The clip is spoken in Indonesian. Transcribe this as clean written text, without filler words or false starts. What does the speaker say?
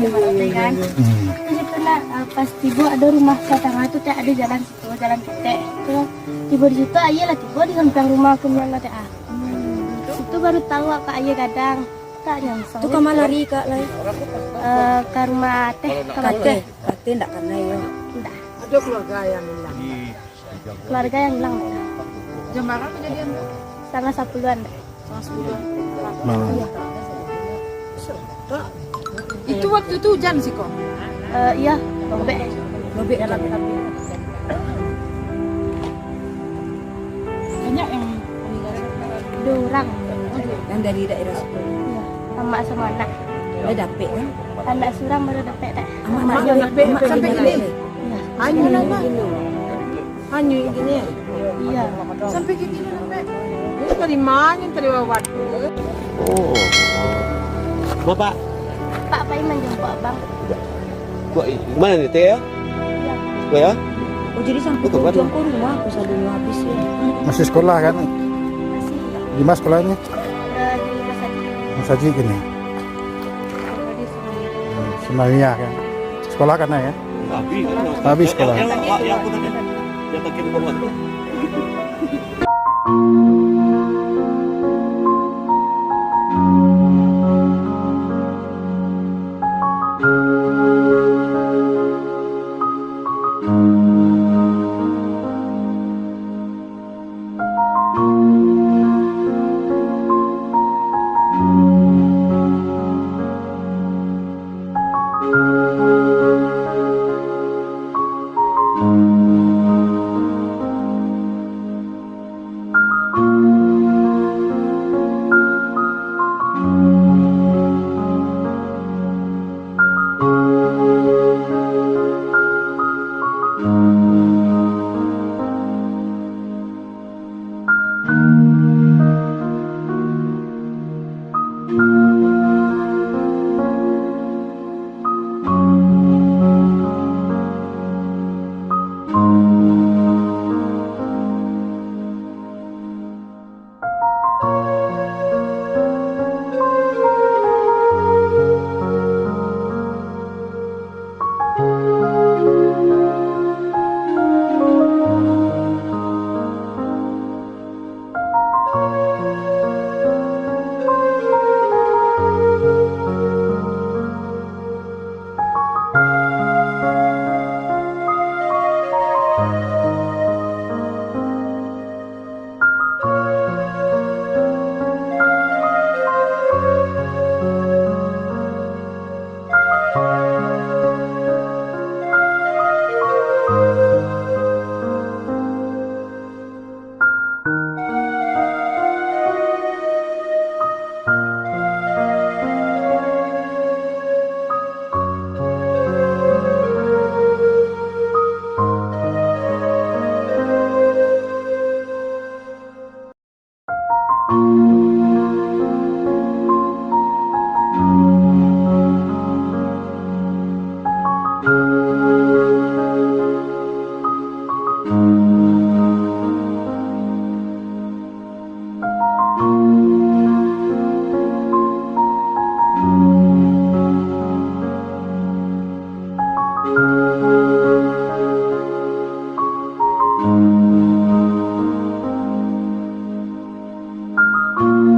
ibaratnya kan. Terus itu lah pas tiba ada rumah tetangga itu teh ada jalan situ, jalan titik. Terus tiba di situ ayah lah tiba di samping rumah aku yang teh itu baru tahu kak ayah gadang tak nyangsang. Itu kemana lari kak lari? Ke rumah teh Kate enggak kena ya. Enggak. Ada keluarga yang hilang. Keluarga yang hilang. Jam berapa kejadian? Setengah 10-an deh. Setengah 10-an. Malam. Iya. Itu waktu itu hujan sih kok. Iya, lobek. Lobek Dalam tapi. Banyak yang meninggal. 2 orang. yang dari daerah situ. Iya, sama sama anak. Ada dapet kan? Anak surang baru dapat teh. Amak dapet sampai gini. Iya. Hanyu gini. Hanyu gini. Iya. Sampai ke gini sampai. Ini dari mana dari Wawat? Oh. Bapak, Pak Pai menjemput abang. mana nih teh ya? Iya. Gua ya? Oh jadi sampai Betul, ke betul. ujung ke rumah aku dulu habis ya. Masih sekolah kan? Masih Di mana sekolahnya? di Masadi. Masaji gini. Di sini. Senawiyah kan? Sekolah kan ya? Tapi sekolah. Yang aku tadi, yang pakai informasi. Thank you.